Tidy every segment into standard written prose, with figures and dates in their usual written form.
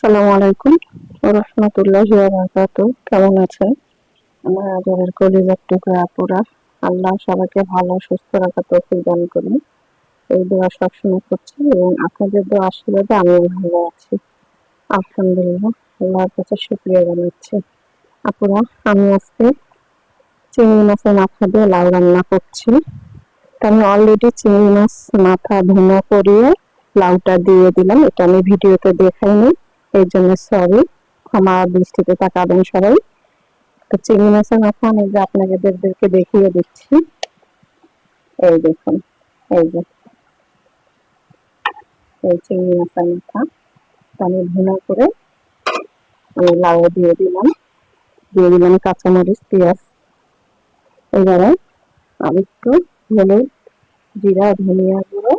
আসসালামু আলাইকুম ওয়া রাহমাতুল্লাহি ওয়া বারাকাতুহু। কেমন আছেন আমার আদরের কলিজার টুকরা আপুরা? আল্লাহ সবাইকে ভালো সুস্থ রাখার তৌফিক দান করুন, এই দোয়া সবসময় করছি এবং আপনাদের দোয়া আশীর্বাদে আমিও ভালো আছি আলহামদুলিল্লাহ। আল্লাহর কাছে শুকরিয়া জানাচ্ছি। আপুরা, আমি আজকে চিংড়ি মাছের মাথা দিয়ে লাউ রান্না করছি। তো আমি অলরেডি চিংড়ি মাছ মাথা ভুনা করিয়ে লাউটা দিয়ে দিলাম, এটা আমি ভিডিওতে দেখাইনি, এই জন্য সরি, ক্ষমা দৃষ্টিতে তাকাবেন সবাই। তো চিংড়ি মাছের মাথা আমি যে আপনাদেরকে দেখিয়ে দিচ্ছি, এই দেখুন, এই যে এই চিংড়ি মাছের মাথা আমি ভুনা করে আমি লাউ দিয়ে দিলাম কাঁচামরিচ, পেঁয়াজ। এবারে আর একটু হলুদ, জিরা, ধনিয়া গুঁড়ো,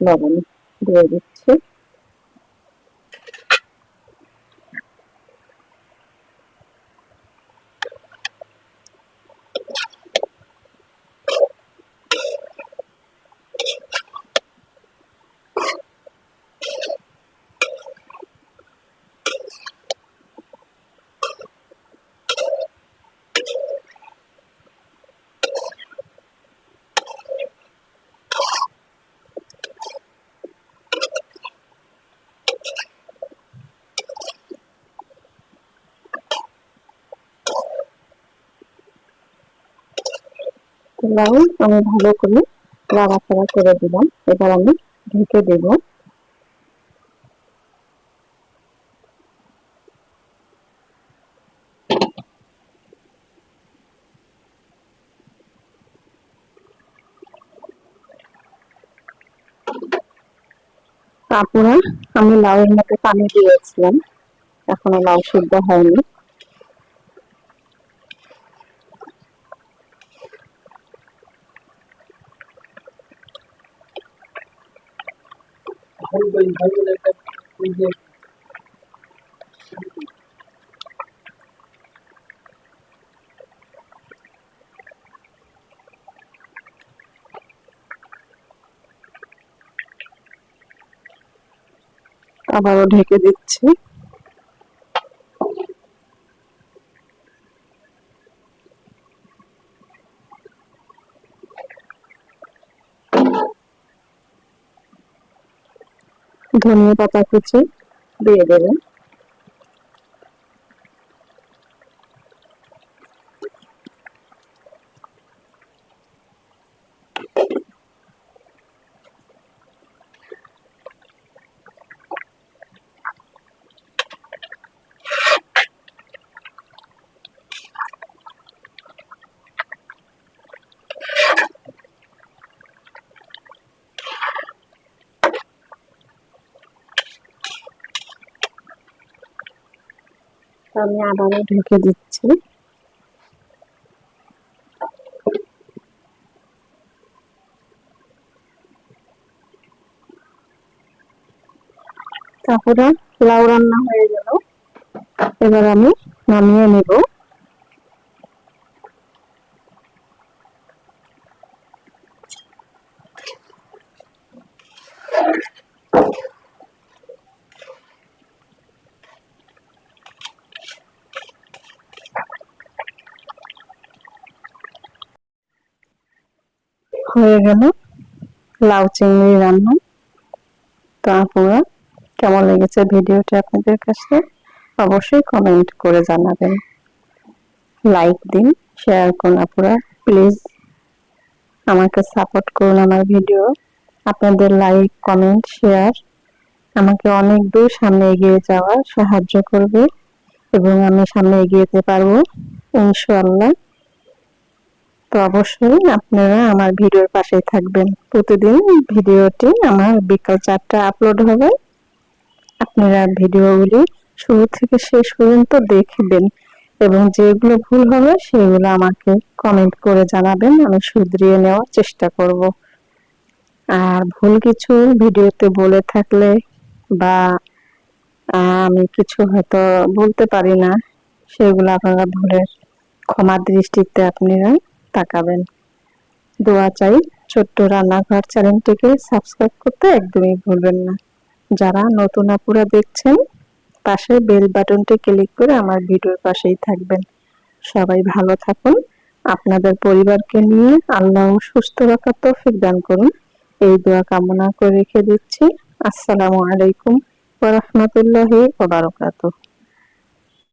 লবণ দিয়ে দিচ্ছি। লাউ আমি ভালো করে নাড়াচাড়া করে দিলাম, এবার আমি ঢেকে দেব। তারপরে আমি লাউয়ের মধ্যে পানি দিয়েছিলাম, এখনো লাউ সিদ্ধ হয়নি। আবারও ঢেকে দিচ্ছি। ধনিয়া পাতা কুচি দিয়ে দেবেন। আমি আবারও ঢেকে দিচ্ছি। তারপরে লাউ রান্না হয়ে গেল, এবার আমি নামিয়ে নেব। হয়ে গেল লাউ চিংড়ি রান্না। তো আপুরা, কেমন লেগেছে ভিডিওটা আপনাদের কাছে অবশ্যই কমেন্ট করে জানাবেন, লাইক দিন, শেয়ার করুন। আপুরা প্লিজ আমাকে সাপোর্ট করুন, আমার ভিডিও আপনাদের লাইক, কমেন্ট, শেয়ার আমাকে অনেক দূর সামনে এগিয়ে যাওয়ার সাহায্য করবে এবং আমি সামনে এগিয়ে যেতে পারবো ইনশাআল্লাহ। তো অবশ্যই আপনারা আমার ভিডিওর পাশে থাকবেন। প্রতিদিন ভিডিওটি আমার বিকাল 4টায় আপলোড হবে। আপনারা ভিডিওগুলি শুরু থেকে শেষ পর্যন্ত দেখবেন এবং যেগুলো ভুল হবে সেগুলো আমাকে কমেন্ট করে জানাবেন, আমি শুধরিয়ে নেওয়ার চেষ্টা করব। আর ভুল কিছু ভিডিওতে বলে থাকলে বা আমি কিছু হয়তো বলতে পারি না, সেগুলো আপনারা ভুলের ক্ষমা দৃষ্টিতে আপনারা তাকাবেন। দোয়া চাই। ছোট্ট রান্নাঘর চ্যানেলটিকে সাবস্ক্রাইব করতে একদমই ভুলবেন না। যারা নতুন আপুরা দেখছেন পাশে বেল বাটনটি ক্লিক করে আমার ভিডিওর পাশেই থাকবেন। সবাই ভালো থাকুন। আপনাদের পরিবারকে নিয়ে আল্লাহ সুস্থ রাখার তৌফিক দান করুন, এই দোয়া কামনা করে রেখে দিচ্ছি। আসসালামু আলাইকুম ওয়া রাহমাতুল্লাহি ওয়া বারাকাতুহু।